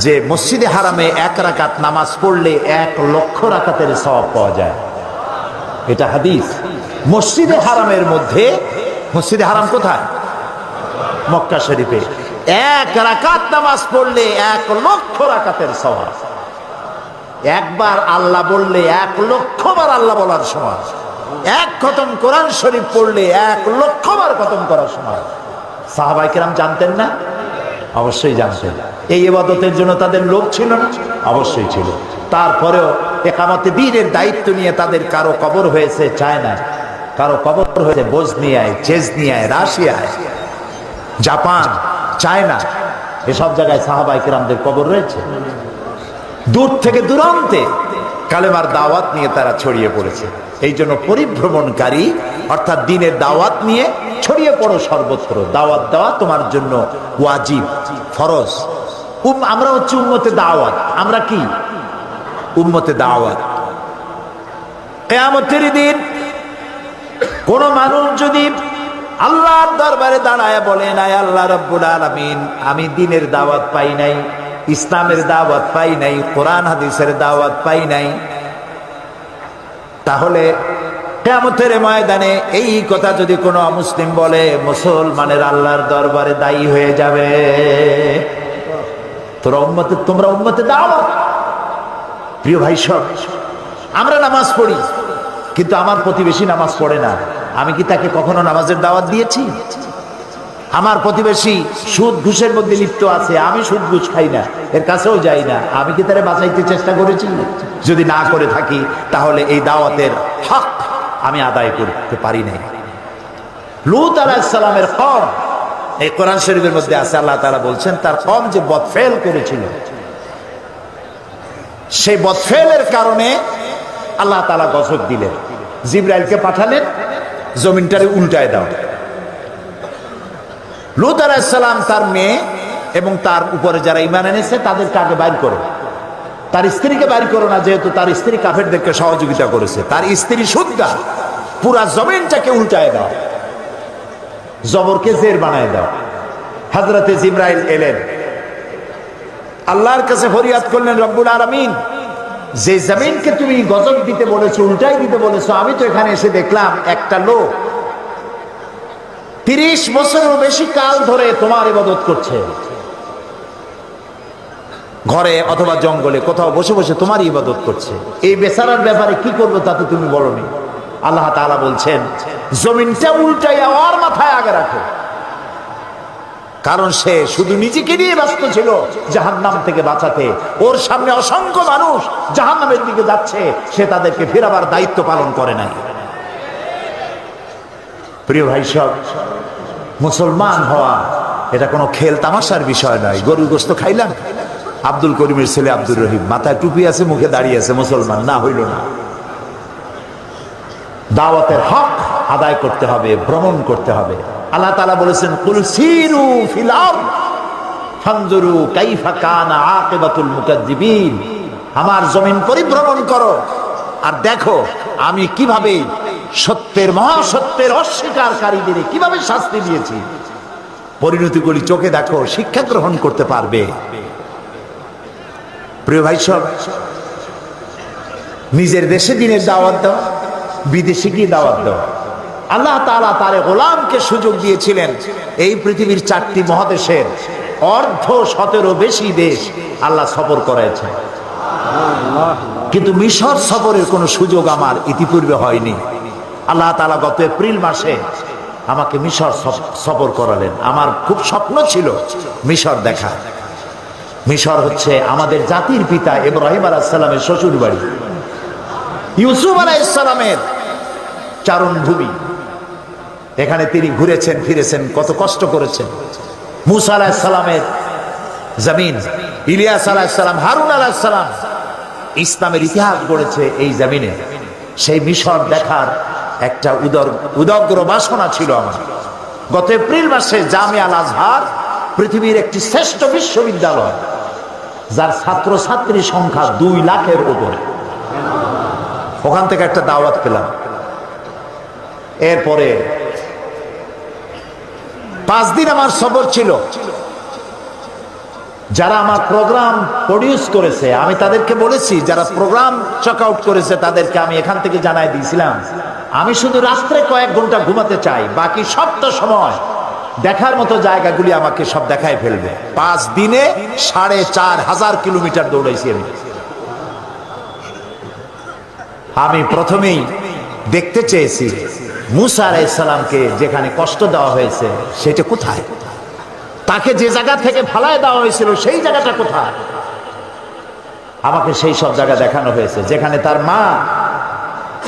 যে মসজিদে হারামে 1 রাকাত নামাজ পড়লে 1 লক্ষ রাকাতের সওয়াব পাওয়া যায়। এটা হাদিস। মসজিদে হারামের মধ্যে, মসজিদে হারাম কোথায়? মক্কা শরীফে। 1 রাকাত নামাজ পড়লে 1 লক্ষ রাকাতের সওয়াব। একবার আল্লাহ বললে 1 লক্ষ বার আল্লাহ বলার সমান। 1 খতম কোরআন শরীফ পড়লে 1 লক্ষ বার খতম করার সমান। সাহাবায়ে কেরাম জানতেন না? অবশ্যই জানতেন। এই ইবাদতের জন্য তাদের লোভ ছিল না? অবশ্যই ছিল। তারপরেও ইকামতে দ্বীনের দায়িত্ব নিয়ে তাদের কারো কবর হয়েছে চায়না, কারো কবর হয়েছে বসনিয়ায়, চেচনিয়ায়, রাশিয়ায়, জাপান, চায়না, এসব জায়গায় সাহাবায়ে কেরামদের কবর রয়েছে। দূর থেকে দূরান্তে কালেমার দাওয়াত নিয়ে তারা ছড়িয়ে পড়েছে। এই জন্য পরিভ্রমণকারী অর্থাৎ দ্বীনের দাওয়াত নিয়ে ছড়িয়ে পড়ো সর্বত্র। দাওয়াত দেওয়া তোমার জন্য ওয়াজিব, ফরজ। আমরা হচ্ছে উম্মতে দাওয়াত। আমরা কি? উম্মতে দাওয়াত। কিয়ামতের দিন কোন মানুষ যদি আল্লাহর দরবারে দাঁড়ায় বলেন, আয় আল্লাহ রাব্বুল আলামিন, আমি দ্বীনের দাওয়াত পাই নাই, ইসলামের দাওয়াত পাই নাই, কোরআন হাদিসের দাওয়াত পাই নাই, তাহলে কিয়ামতের ময়দানে এই কথা যদি কোনো অমুসলিম বলে, মুসলমানের আল্লাহর দরবারে দায়ী হয়ে যাবে। তোমরা উম্মতে দাওয়াত। প্রিয় ভাই সব, আমরা নামাজ পড়ি, কিন্তু আমার প্রতিবেশী নামাজ পড়ে না। আমি কি তাকে কখনো নামাজের দাওয়াত দিয়েছি? আমার প্রতিবেশী সুদ ঘুষের মধ্যে লিপ্ত আছে, আমি সুদ ঘুষ খাই না, এর কাছেও যাই না, আমি কি তারে বাঁচাইতে চেষ্টা করেছি? যদি না করে থাকি তাহলে এই দাওয়াতের হক আমি আদায় করতে পারি নাই। লূত আলাইহিস সালামের কওম, এই কোরআন শরীফের মধ্যে আছে, আল্লাহ তাআলা বলছেন তার কওম যে বদফেল করেছিল, সেই বদফেলের কারণে আল্লাহ তাআলা গজব দিলেন, জিবরাইলকে পাঠালেন, জমিনটারে উল্টায় দাও। লূত আলাইহিস সালাম তার মেয়ে এবং তার উপরে যারা ঈমান এনেছে তাদেরকে আগে বাইর করো, তার স্ত্রীকে বাইর করো না, যেহেতু তার স্ত্রী কাফেরদেরকে সহযোগিতা করেছে। তার স্ত্রী সুদ্দা, পুরা জমিনটাকে উল্টায় দাও, জবরকে জের বানায় দাও। হযরতে জিবরাইল এলেন, আল্লাহর কাছে ফরিয়াদ করলেন, রব্বুল আলামিন, যে জমিনকে তুমি গজব দিতে বলেছো, উল্টাই দিতে বলেছো, আমি তো এখানে এসে দেখলাম একটা লোক 30 বছরেরও বেশি কাল ধরে তোমার ইবাদত করছে, ঘরে অথবা জঙ্গলে কোথাও বসে বসে তোমার ইবাদত করছে। এই বেচারার ব্যাপারে কি করবো তা তো তুমি বলোনি। আল্লাহ তাআলা বলছেন, জমিনটা উল্টাইয়া ওর মাথায় আগে রাখো, কারণ সে শুধু নিজেকে নিয়ে ব্যস্ত ছিল জাহান্নাম থেকে বাঁচাতে। ওর সামনে অসংখ্য মানুষ জাহান্নামের দিকে যাচ্ছে, সে তাদেরকে ফেরাবার দায়িত্ব পালন করে নাই। প্রিয় ভাই সব, মুসলমান হওয়া এটা কোনো খেল তামাশার বিষয় নয়। গরুর গোশত খাইলাম, আব্দুল করিমের ছেলে আব্দুর রহিম, মাথায় টুপি আছে, মুখে দাঁড়িয়ে আছে, মুসলমান না হইল না। দাওয়াতের হক আদায় করতে হবে, ভ্রমণ করতে হবে। আল্লাহ তাআলা বলেছেন, কুল সিরু ফিল আরদ ফানজুরু কাইফা কানা আকিবাতুল মুকাজ্জিবিন, আমার জমিন পরিভ্রমণ করো আর দেখো আমি কিভাবে সত্যের, মহাসত্যের অস্বীকারীদের কিভাবে শাস্তি দিয়েছি। পরিণতিগুলি চোখে দেখো, শিক্ষা গ্রহণ করতে পারবে। প্রিয় ভাই সব, নিজের দেশে দ্বীনের দাওয়াত দাও, বিদেশে গিয়ে দাওয়াত দাও। আল্লাহ তাআলা তার গোলামকে সুযোগ দিয়েছিলেন এই পৃথিবীর 4টি মহাদেশের 1/17 বেশি দেশ আল্লাহ সফর করাইছে, কিন্তু মিশর সফরের কোনো সুযোগ আমার ইতিপূর্বে হয়নি। আল্লাহ তাআলা গত এপ্রিল মাসে আমাকে মিশর সফর করালেন। আমার খুব স্বপ্ন ছিল মিশর দেখা। মিশর হচ্ছে আমাদের জাতির পিতা ইব্রাহিম আলাইহিস সালামের শ্বশুর বাড়ি, ইউসুফ আলাইহিস সালামের চারণভূমি। এখানে তিনি ঘুরেছেন ফিরেছেন, কত কষ্ট করেছেন। মুসা আলাইহিস সালামের জমিন, ইলিয়াস আলাইহিস সালাম, হারুন আলাইহিস সালাম ইসলামের ইতিহাস গড়েছে এই জমিনে। সেই মিশর দেখার একটা উদগ্র বাসনা ছিল আমার। গত এপ্রিল মাসে জামিয়া আল আজহার পৃথিবীর একটি শ্রেষ্ঠ বিশ্ববিদ্যালয়, যার ছাত্রছাত্রী সংখ্যা 2 লাখের উপরে, ওখান থেকে একটা দাওয়াত পেলাম। এরপরে 5 দিন আমার সফর ছিল। যারা আমার প্রোগ্রাম প্রডিউস করেছে, আমি তাদেরকে বলেছি, যারা প্রোগ্রাম চেক আউট করেছে তাদেরকে আমি এখান থেকে জানাই দিয়েছিলাম, আমি শুধু রাত্রে কয়েক ঘন্টা ঘুমাতে চাই, বাকি সবটা সময় দেখার মতো জায়গাগুলি আমাকে সব দেখায় ফেলবে। 5 দিনে 4500 কিলোমিটার দৌড়াইছি আমি প্রথমেই দেখতে চেয়েছি মুসা আলাইহিস সালামকে যেখানে কষ্ট দেওয়া হয়েছে সেটা কোথায়, তাকে যে জায়গা থেকে ফালায় দেওয়া হয়েছিল সেই জায়গাটা কোথায়। আমাকে সেই সব জায়গা দেখানো হয়েছে যেখানে তার মা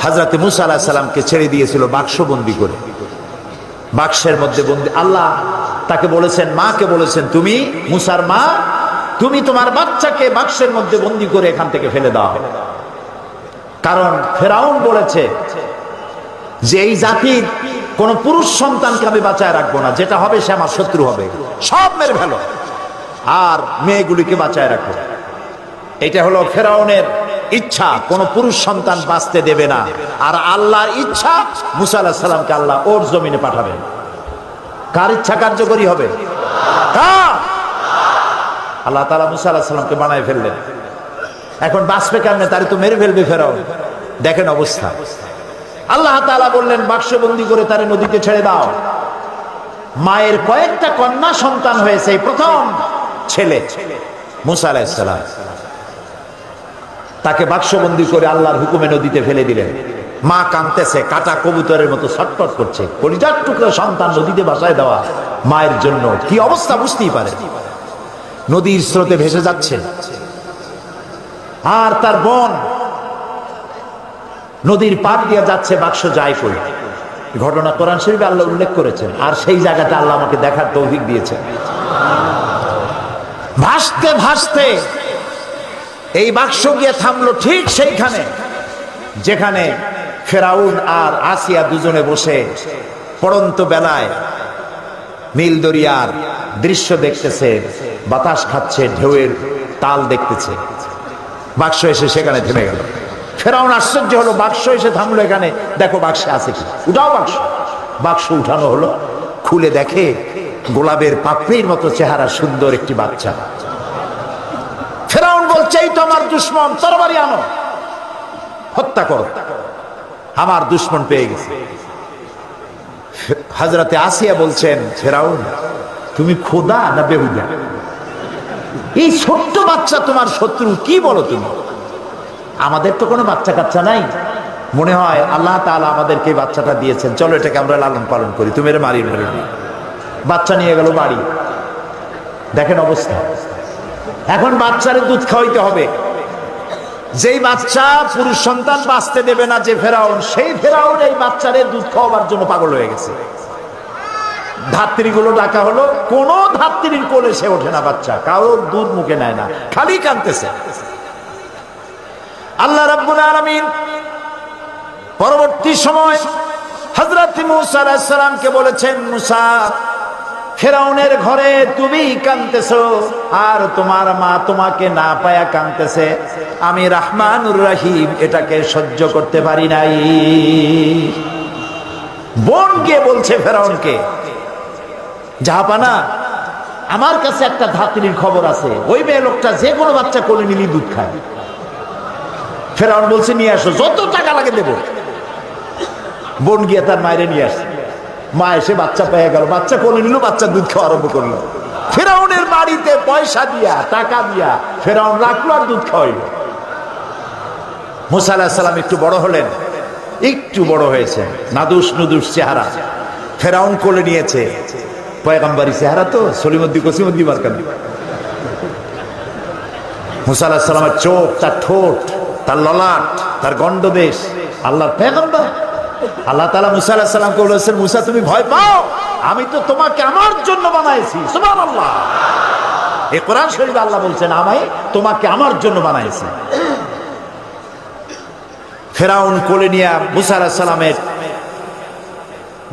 হযরত মুসা আলাইহিস সালামকে ছেড়ে দিয়েছিল বাক্সবন্দি করে, বাক্সের মধ্যে বন্দি। আল্লাহ তাকে বলেছেন, মাকে বলেছেন, তুমি মুসার মা, তুমি তোমার বাচ্চাকে বাক্সের মধ্যে বন্দি করে এখান থেকে ফেলে দাও, কারণ ফেরাউন বলেছে যে এই জাতির কোন পুরুষ সন্তানকে আমি বাঁচায় রাখবো না, যেটা হবে সে আমার শত্রু হবে, সব মেরে ফেলো আর মেয়েগুলিকে বাঁচায় রাখো। এটা হলো ফেরাউনের ইচ্ছা, কোন পুরুষ সন্তান বাঁচতে দেবে না। আর আল্লাহর ইচ্ছা, মুসা আলাইহিস সালামকে আল্লাহ ওর জমিনে পাঠাবেন। কার ইচ্ছা কার্যকরী হবে? আল্লাহ তাআলা মুসা আলাইহিস সালামকে বানায় ফেললেন। এখন বাঁচবে কেমনে? তারে তো মেরে ফেলবে ফেরাউন। দেখেন অবস্থা। আল্লাহ তাআলা বললেন, বাক্সবন্দি করে তারে নদীতে ছেড়ে দাও। মায়ের কয়েকটা কন্যা সন্তান হয়েছে, প্রথম ছেলে মুসা আলাইহিস সালাম, তাকে বাক্সবন্দি করে আল্লাহর হুকুমে নদীতে ফেলে দিলেন। মা কাঁদতেছে, কাটা কবুতরের মতো ছটফট করছে। কলিজার টুকরা সন্তান নদীতে ভাসায় দেওয়া মায়ের জন্য কি অবস্থা বুঝতেই পারে। নদীর স্রোতে ভেসে যাচ্ছে, আর তার বোন নদীর পার দিয়ে যাচ্ছে, বাক্স যায় কই। ঘটনা কোরআন শরীফে আল্লাহ উল্লেখ করেছেন, আর সেই জায়গাটা আল্লাহ আমাকে দেখার তৌফিক দিয়েছেন। ভাসতে ভাসতে এই বাক্স গিয়ে থামলো ঠিক সেইখানে যেখানে ফেরাউন আর আসিয়া দুজনে বসে পড়ন্ত বেলায় নীল দরিয়ার দৃশ্য দেখতেছে, বাতাস খাচ্ছে, ঢেউয়ের তাল দেখতেছে। বাক্স এসে সেখানে থেমে গেল। ফেরাউন আশ্চর্য হলো, বাক্স এসে থামলো এখানে, দেখো বাক্সে আছে কি, উঠাও বাক্স। বাক্স উঠানো হলো, খুলে দেখে গোলাপের পাপড়ির মতো চেহারা সুন্দর একটি বাচ্চা। ফেরাউন বলছে, এই তো আমার দুশমন, তরবারি আনো, হত্যা করো, আমার দুশমন পেয়ে গেছে। হযরতে আসিয়া বলছেন, ফেরাউন তুমি খোদা না বেহুদা? এই ছোট্ট বাচ্চা তোমার শত্রু, কি বলো তুমি? আমাদের তো কোনো বাচ্চা কাচ্চা নাই, মনে হয় আল্লাহ তাআলা আমাদেরকে এই বাচ্চাটা দিয়েছেন, চলো এটাকে আমরা লালন পালন করি, তুমি এর মারি মেরে। বাচ্চা নিয়ে গেল বাড়ি। দেখেন অবস্থা। এখন বাচ্চারে দুধ খাওয়াইতে হবে। যেই বাচ্চা পুরুষ সন্তান বাঁচতে দেবে না যে ফেরাউন, সেই ফেরাউন এই বাচ্চারে দুধ খাওয়াবার জন্য পাগল হয়ে গেছে। ধাত্রীগুলো ডাকা হলো, কোন ধাত্রীর কোলে সে ওঠে না, বাচ্চা কারোর দুধ মুখে নেয় না, খালি কাঁদতেছে। আল্লাহ রাব্বুল আলামিন পরবর্তী সময় হযরত মুসা আলাইহিস সালামকে বলেছেন, মুসা, ফেরাউনের ঘরে তুমি কাঁদতেছো আর তোমার মা তোমাকে না পায়া কাঁদতেছে, আমি রহমানুর রহিম এটাকে সহ্য করতে পারি নাই। বোন কে বলছে ফেরাউনকে, জাহাপানা, আমার কাছে একটা ধাত্রীর খবর আছে, ওই মেয়ে লোকটা যে কোনো বাচ্চা কোলে নিলি দুধ খায়। ফেরাউন বলছে, নিয়ে আসো, যত টাকা লাগে দেব। বোন গিয়ে তার মায়েরে নিয়ে আসছে। মা এসে বাচ্চা পেয়ে গেল, বাচ্চা কোলে নিল, বাচ্চা দুধ খাওয়া আরম্ভ করলো। ফেরাউনের বাড়িতে পয়সা দিয়া, টাকা দিয়া ফেরাউন রাখলো আর দুধ খাওয়াইল। মুসা আলাইহিস সালাম একটু বড় হলেন, একটু বড় হয়েছে, নাদুস নুদুস চেহারা। ফেরাউন কোলে নিয়েছে, পয়গম্বরী চেহারা তো, সলিমুদ্দি কসিমুদ্দি মার্কান। মুসা আলাইহিস সালামের চোখ, তার ঠোঁট, তার ললাট, তার গন্ডদেশ, আল্লাহর পয়গম্বর। আল্লাহ তাআলা মুসা আলাইহিস সালামকে বলেছেন, মুসা তুমি ভয় পাও, আমি তো তোমাকে আমার জন্য বানাইছি। সুবহানাল্লাহ। এই কোরআন শরীফে আল্লাহ বলছেন, আমি তোমাকে আমার জন্য বানাইছি। ফেরাউন কোলে নিয়ে মুসা আলাইহিস সালামের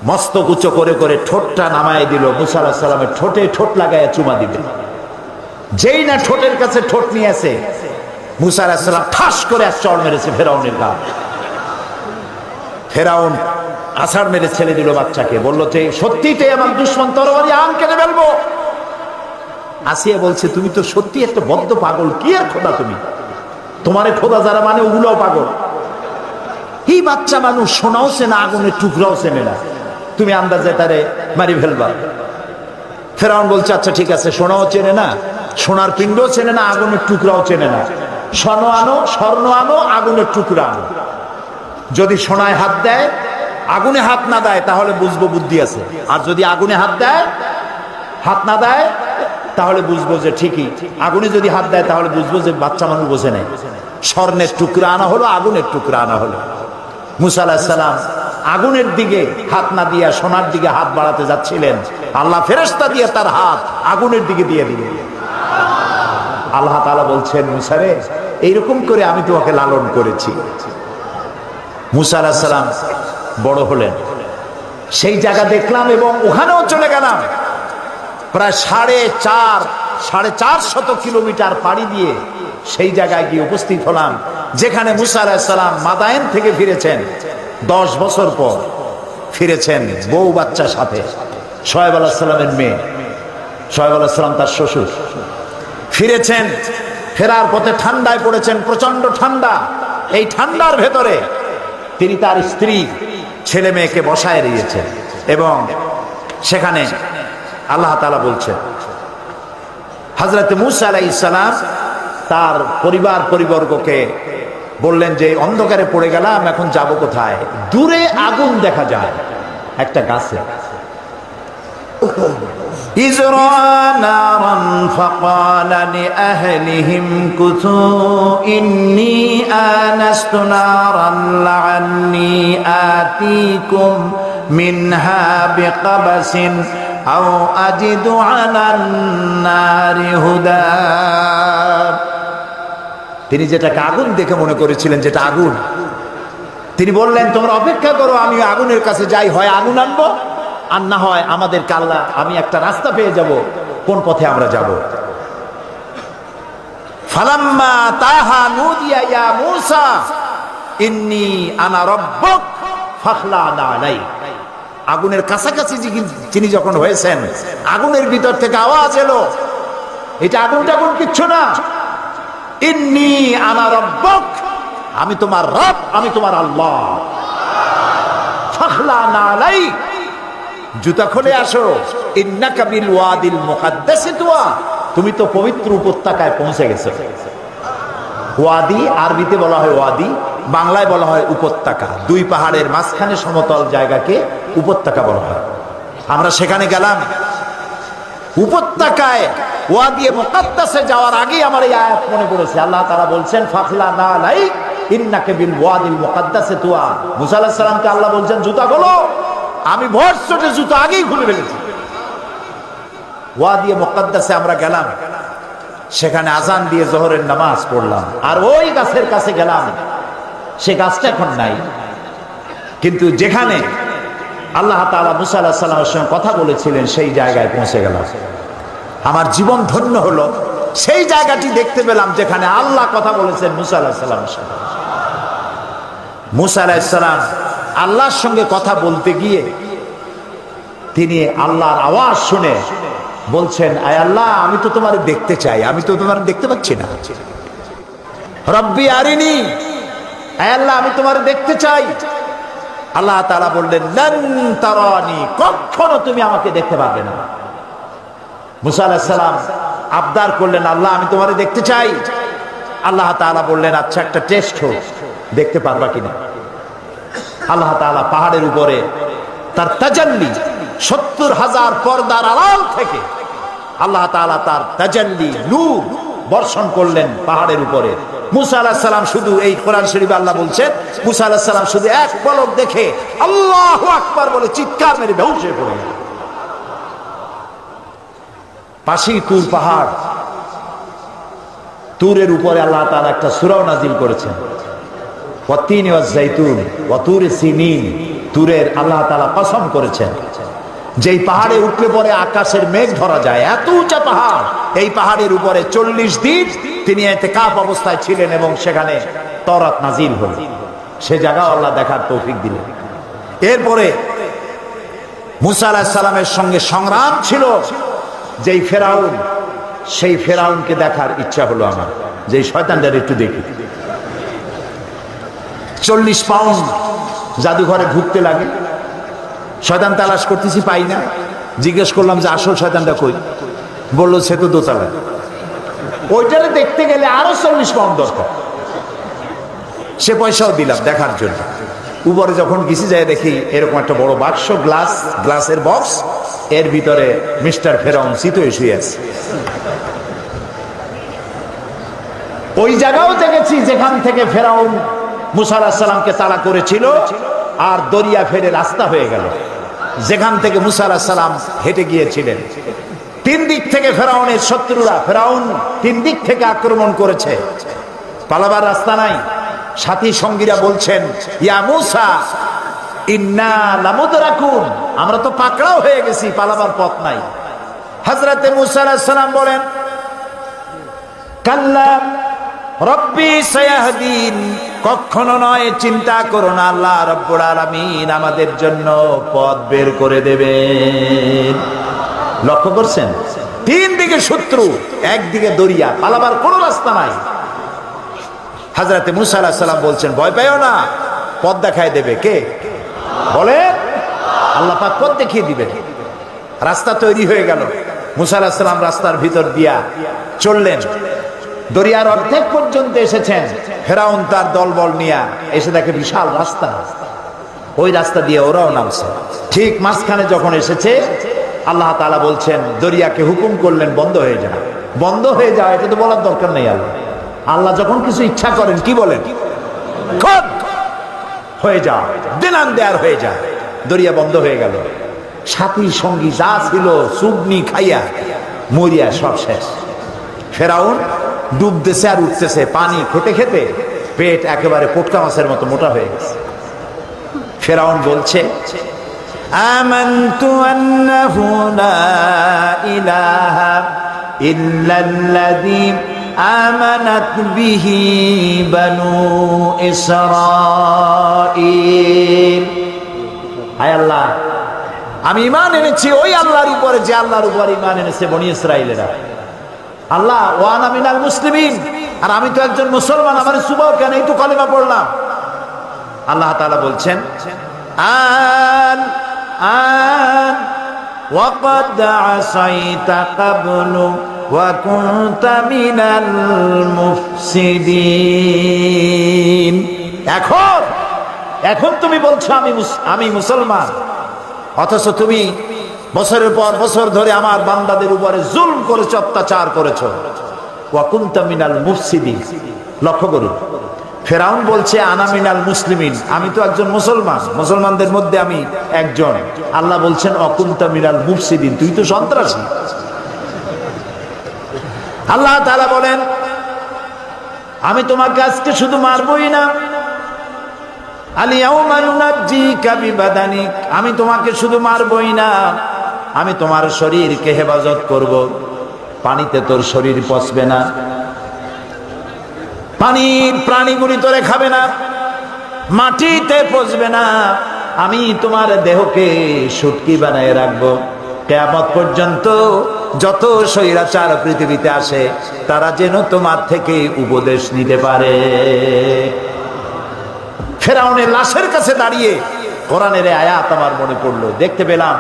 মস্তক উঁচু করে করে ঠোঁটটা নামায় দিল। মুসা আলাইহিস সালামের ঠোঁটে ঠোঁট লাগায় চুমা দিবে। যেই না ঠোঁটের কাছে ঠোঁট নিয়েছে, মুসা আলাইহিস সালাম ঠাস করে এক চড় মেরেছে ফেরাউনের গা। ফেরাউন আছাড় মেরে ছেড়ে দিল বাচ্চাকে, বলল যে সত্যিটাই আমার দুশমন, তরবারি আন কেটে ফেলবো। আসিয়া বলছে, তুমি তো সত্যি একটা বদ্ধ পাগল, কি আর খোদা তুমি, তোমারে খোদা যারা মানে ওগুলোও পাগল। এই বাচ্চা মানুষ সোনাও চেনে, আগুনের টুকরাও চেনে না, তুমি আন্দাজে তারে মারি ফেলবা। ফেরাউন বলছে, আচ্ছা ঠিক আছে, সোনাও চেনে না, সোনার পিণ্ডও চেনে না, আগুনের টুকরাও চেনে না, স্বর্ণ আনো, আগুনের টুকরা আনো। যদি সোনায় হাত দেয়, আগুনে হাত না দেয়, তাহলে বুঝবো বুদ্ধি আছে। আর যদি আগুনে হাত না দেয়, তাহলে বুঝবো যে ঠিকই। আগুনে যদি হাত দেয়, তাহলে বুঝবো যে বাচ্চা মানুষ বোঝে নেই। স্বর্ণের টুকরা আনা হলো, আগুনের টুকরা আনা হলো। মুসা আলাইহিস সালাম আগুনের দিকে হাত না দিয়া সোনার দিকে হাত বাড়াতে যাচ্ছিলেন, আল্লাহ ফেরেশতা দিয়ে তার হাত আগুনের দিকে দিয়ে দিলেন। আল্লাহ তাআলা বলছেন, মুসা রে, এইরকম করে আমি তোমাকে লালন করেছি। মুসা আলাইহিস সালাম বড় হলেন, সেই জায়গা দেখলাম এবং ওখানেও চলে গেলাম। প্রায় 450 কিলোমিটার পাড়ি দিয়ে সেই জায়গায় গিয়ে উপস্থিত হলাম, যেখানে মুসা আলাইহিস সালাম মাদায়েন থেকে ফিরেছেন। 10 বছর পর ফিরেছেন বউ বাচ্চার সাথে। শোয়েব আলাইহিস সালামের মেয়ে, শোয়েব আলাইহিস সালাম তার শ্বশুর, ফিরেছেন। ফেরার পথে ঠান্ডায় পড়েছেন, প্রচন্ড ঠান্ডা। এই ঠান্ডার ভেতরে তিনি তার স্ত্রী ছেলে মেয়েকে বসায় রেখেছেন এবং সেখানে আল্লাহ তাআলা বলছেন, হযরত মুসা আলাইহিস সালাম তার পরিবর্গকে বললেন যে অন্ধকারে পড়ে গেলাম, এখন যাব কোথায়? দূরে আগুন দেখা যায় একটা গাছে। ইজরা নারান ফাকালা লিআহলিহিম কুতু ইন্নী আনাস্তু নারান লাআল্লী আতীকুম মিনহা বিকাবাসিন আও আজিদু আলান নারি হুদা। তিনি যেটাকে আগুন দেখে মনে করেছিলেন যেটা আগুন, তিনি বললেন, তোমরা অপেক্ষা করো, আমি আগুনের কাছে যাই, হয় আগুন আনবো আর না হয় আমাদের কাল্লা, আমি একটা রাস্তা পেয়ে যাব, কোন পথে আমরা যাব। ফালাম্মা তাহা নুদিয়া ইয়া মূসা ইন্নী আনা রাব্বুক ফাখলা'না আলাইক। আগুনের কাছাকাছি যিনি যখন হয়েছেন, আগুনের ভিতর থেকে আওয়াজ এলো, এটা আগুন কিচ্ছু না, ইন্নী আনা রাব্বুক, আমি তোমার রব, আমি তোমার আল্লাহ। ফাখলা'না আলাইক, জুতা খুলে আসো। ইন্নাকা বিল ওয়াদিল মুকাদ্দাসি তুয়া, তুমি তো পবিত্র উপত্যকায় পৌঁছে গেছো। ওয়াদি আরবিতে বলা হয় ওয়াদি, বাংলায় বলা হয় উপত্যকা। দুই পাহাড়ের মাঝখানে সমতল জায়গাকে উপত্যকা বলা হয়। আমরা সেখানে গেলাম। উপত্যকায় ওয়াদি মুকাদ্দাসে যাওয়ার আগে আমার এই আয়াত মনে পড়েছে। আল্লাহ তাআলা বলছেন, ফাখলা'না আলাইক ইন্নাকা বিল ওয়াদিল মুকাদ্দাসি তুয়া। মুসা আলাইহিস সালামকে আল্লাহ বলছেন, জুতা খোলো। আমি ভর চটে জুতা আগেই খুলে ফেলেছি। ওয়াদি মুকাদ্দাসে আমরা গেলাম, সেখানে আজান দিয়ে জোহরের নামাজ পড়লাম। আর ওই গাছের কাছে গেলাম, সে গাছটা এখন নাই, কিন্তু যেখানে আল্লাহ তাআলা মুসা আলাইহিস সালামের সঙ্গে কথা বলেছিলেন সেই জায়গায় পৌঁছে গেলাম। আমার জীবন ধন্য হলো, সেই জায়গাটি দেখতে পেলাম যেখানে আল্লাহ কথা বলেছেন মুসা আলাইহিস সালামের সাথে। মুসা আলাইহিস সালাম আল্লাহর সঙ্গে কথা বলতে গিয়ে তিনি আল্লাহর আওয়াজ শুনে বলছেন, আয় আল্লাহ, আমি তো তোমার দেখতে চাই, আমি তো তোমার দেখতে পাচ্ছি না। রব্বি আরিনি, আয় আল্লাহ, আমি তোমার দেখতে চাই। আল্লাহ তাআলা বললেন, লান তারানি, কখনো তুমি আমাকে দেখতে পারবে না। মুসা আলাইহিস সালাম আবদার করলেন, আল্লাহ, আমি তোমারে দেখতে চাই। আল্লাহ তাআলা বললেন, আচ্ছা, একটা টেস্ট হোক, দেখতে পারবা কিনা। আল্লাহ তাআলা পাহাড়ের উপরে তার তাজাল্লি, 70,000 পর্দার আড়াল থেকে আল্লাহ তাআলা তার তাজাল্লি নূর বর্ষণ করলেন পাহাড়ের উপরে। মুসা আলাইহিস সালাম শুধু, এই কোরআন শরীফে আল্লাহ বলছেন, মুসা আলাইহিস সালাম শুধু এক পলক দেখে আল্লাহু আকবার বলে চিৎকার মেরে বেহুশ হয়ে পড়ে গেলেন। পাশেই তুর পাহাড়, তুরের উপরে আল্লাহ তাআলা একটা সূরাও নাজিল করেছেন, ওয়াতিন ওয়াজ-জাইতুন ওয়া তুর সিনিন। তুরের আল্লাহ তাআলা কসম করেছেন, যেই পাহাড়ে উঠলে পরে আকাশের মেঘ ধরা যায়, এত উঁচা পাহাড়। এই পাহাড়ের উপরে 40 দিন তিনি ইতিকাফ অবস্থায় ছিলেন এবং সেখানে তওরাত নাজিল হল। সে জায়গা আল্লাহ দেখার তৌফিক দিলেন। এরপরে মুসা আলাইহিস সালামের সঙ্গে সংগ্রাম ছিল যেই ফেরাউন, সেই ফেরাউনকে দেখার ইচ্ছা হলো আমার, যে শয়তানটার একটু দেখি। 40 পাউন্ড জাদুঘরে ঘুরতে লাগে, শয়তান তালাশ করতেছি, পাই না। জিজ্ঞেস করলাম যে আসল শয়তানটা কই? বললো সে তো দোতলায়। ওইটারে দেখতে গেলে আরো 40 পাউন্ড দরকার। সে পয়সাও দিলাম দেখার জন্য। উপরে যখন গেছি যাই দেখি এরকম একটা বড় বাক্স, গ্লাসের বক্স, এর ভিতরে মিস্টার ফেরাউন চিতই শুয়ে আছে। ওই জায়গাও দেখেছি যেখান থেকে ফেরাউন মুসা আলাইহিস সালামকে তাড়া করেছিল, আর দরিয়া ফেরে রাস্তা হয়ে গেল। যেখান থেকে মুসা আলাইহিস সালাম হেঁটে গিয়েছিলেন, 3 দিক থেকে ফেরাউনের শত্রুরা, ফেরাউন 3 দিক থেকে আক্রমণ করেছে, পালাবার রাস্তা নাই। সাথী সঙ্গীরা বলছেন, ইয়া মুসা ইন্না লামুদরাকুন, আমরা তো পাকড়াও হয়ে গেছি, পালাবার পথ নাই। হযরতে মুসা আলাইহিস সালাম বলেন, কাল্লা রব্বি সায়াহদিন, কখনো নয়, চিন্তা করো না, আল্লাহ রাব্বুল আলামিন আমাদের জন্য পথ বের করে দেবেন। লক্ষ্য করছেন, 3 দিকে শত্রু, একদিকে দরিয়া, পালাবার কোনো রাস্তা নাই। হযরতে মুসা আলাইহিস সালাম বলছেন, ভয় পাইও না, পথ দেখায় দেবে কে? বলে আল্লাহ পাক পথ দেখিয়ে দিবেন। রাস্তা তৈরি হয়ে গেল। মুসা আলাইহিস সালাম রাস্তার ভিতর দিয়া চললেন, দরিয়ার অর্ধেক পর্যন্ত এসেছেন। ফেরাউন তার দলবল নিয়ে এসে দেখে বিশাল রাস্তা, ওই রাস্তা দিয়ে ওরাও নামছে। ঠিক মাঝখানে যখন এসেছে, আল্লাহ তাআলা বলছেন, দরিয়াকে হুকুম করলেন বন্ধ হয়ে যা। বন্ধ হয়ে যাও এটা তো বলার দরকার নেই। আল্লাহ যখন কিছু ইচ্ছা করেন কি বলেন? খোদ হয়ে যা, দিনান দেয়ার হয়ে যা। দরিয়া বন্ধ হয়ে গেল। সাথী সঙ্গী যা ছিল চুগনি খাইয়া মরিয়া সব শেষ। ফেরাউন ডুবতেছে আর উঠতেছে, পানি খেতে খেতে পেট একেবারে পোটকা মাছের মতো মোটা হয়ে গেছে। ফেরাউন বলছে, আমানতু আন্নাহু লা ইলাহা ইল্লাল্লাযী আমানাত বিহি বানু ইসরাঈল। হায় আল্লাহ, আমি ঈমান এনেছি ওই আল্লাহর উপরে যে আল্লাহর উপর ঈমান এনেছে বনি ইসরাঈলেরা। আল্লাহ ওয়ানা মিনাল মুসলিমিন, আর আমি তো একজন মুসলমান, আমার সুবাহ কেন, এই তো কালেমা পড়লাম। আল্লাহ তাআলা বলছেন, আন আন ওয়াকাদ আসাইতা ক্বাবলু ওয়া কুনতা মিনাল মুফসিদিন। এখন তুমি বলছো আমি মুসলমান, অথচ তুমি বছরের পর বছর ধরে আমার বান্দাদের উপরে জুলম করেছো, অত্যাচার করেছো। ওয়া কুনতা মিনাল মুফসিদিন। লক্ষ্য করুন, ফেরাউন বলছে আনা মিনাল মুসলিমিন, আমি তো একজন মুসলমান, মুসলমানদের মধ্যে আমি একজন। আল্লাহ বলছেন ওয়া কুনতা মিনাল মুফসিদিন, তুই তো সন্ত্রাসী। আল্লাহ তাআলা বলেন, আমি তোমাকে আজকে শুধু মারবই না, আলিয়াউমা নুনাজ্জিকা বিবাদানিক, আমি তোমাকে শুধু মারবই না, আমি তোমার শরীরকে হেফাজত করব। পানিতে তোর শরীর পচবে না, পানির প্রাণীগুলি তোরে খাবে না, মাটিতে পচবে না, আমি তোমার দেহকে শুটকি বানায় রাখবো। কিয়ামত পর্যন্ত যত স্বৈরাচার পৃথিবীতে আসে তারা যেন তোমার থেকে উপদেশ নিতে পারে। ফেরাউনের লাশের কাছে দাঁড়িয়ে কোরআনের আয়াত আমার মনে পড়লো। দেখতে পেলাম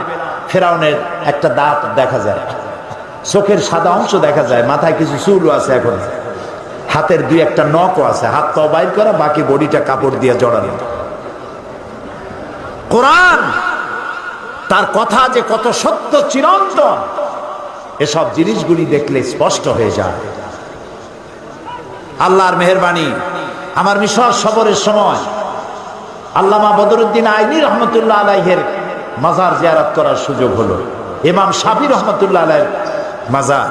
ফেরাউনের একটা দাঁত দেখা যায়, চোখের সাদা অংশ দেখা যায়, মাথায় কিছু চুলও আছে, এখন হাতের 2-1টা নখও আছে, হাত পা বাইর করা, বাকি বডিটা কাপড় দিয়ে জড়ানো। কোরআন তার কথা যে কত সত্য চিরন্তন, এসব জিনিসগুলি দেখলে স্পষ্ট হয়ে যায়। আল্লাহর মেহেরবানি, আমার মিশর সফরের সময় আল্লামা বদরুদ্দিন আইনি রহমতুল্লাহ আলাইহের মাজার জিয়ারত করার সুযোগ হলো। ইমাম শাফি রহমতুল্লাহ আলাইহির মাজার,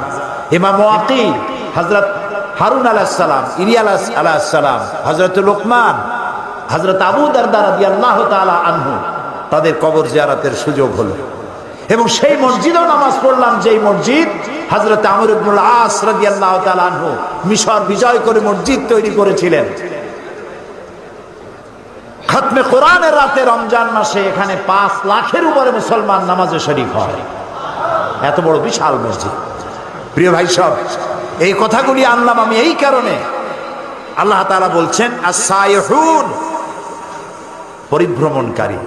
ইমাম ওয়াকিল, হযরত হারুন আলাইহিস সালাম, ইলিয়াস আলাইহিস সালাম, হযরত লোকমান, হযরত আবু দারদা রাদিয়াল্লাহু তাআলা আনহু, তাদের কবর জিয়ারতের সুযোগ হলো। এবং সেই মসজিদেও নামাজ পড়লাম, যেই মসজিদ হযরত আমর ইবনুল আস রাদিয়াল্লাহু তাআলা আনহু মিশর বিজয় করে মসজিদ তৈরি করেছিলেন। খতমে কোরআনের রাতে রমজান মাসে এখানে 5 লাখের উপরে মুসলমান নামাজে শরীক হয়। এত বড় বিশাল মসজিদ। প্রিয় ভাই সব, এই কথাগুলি আনলাম আমি এই কারণে, আল্লাহ তাআলা বলছেন as-সাইহুন, পরিভ্রমণকারী,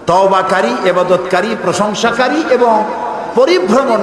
তওবাকারী, ইবাদতকারী, প্রশংসাকারী এবং পরিভ্রমণ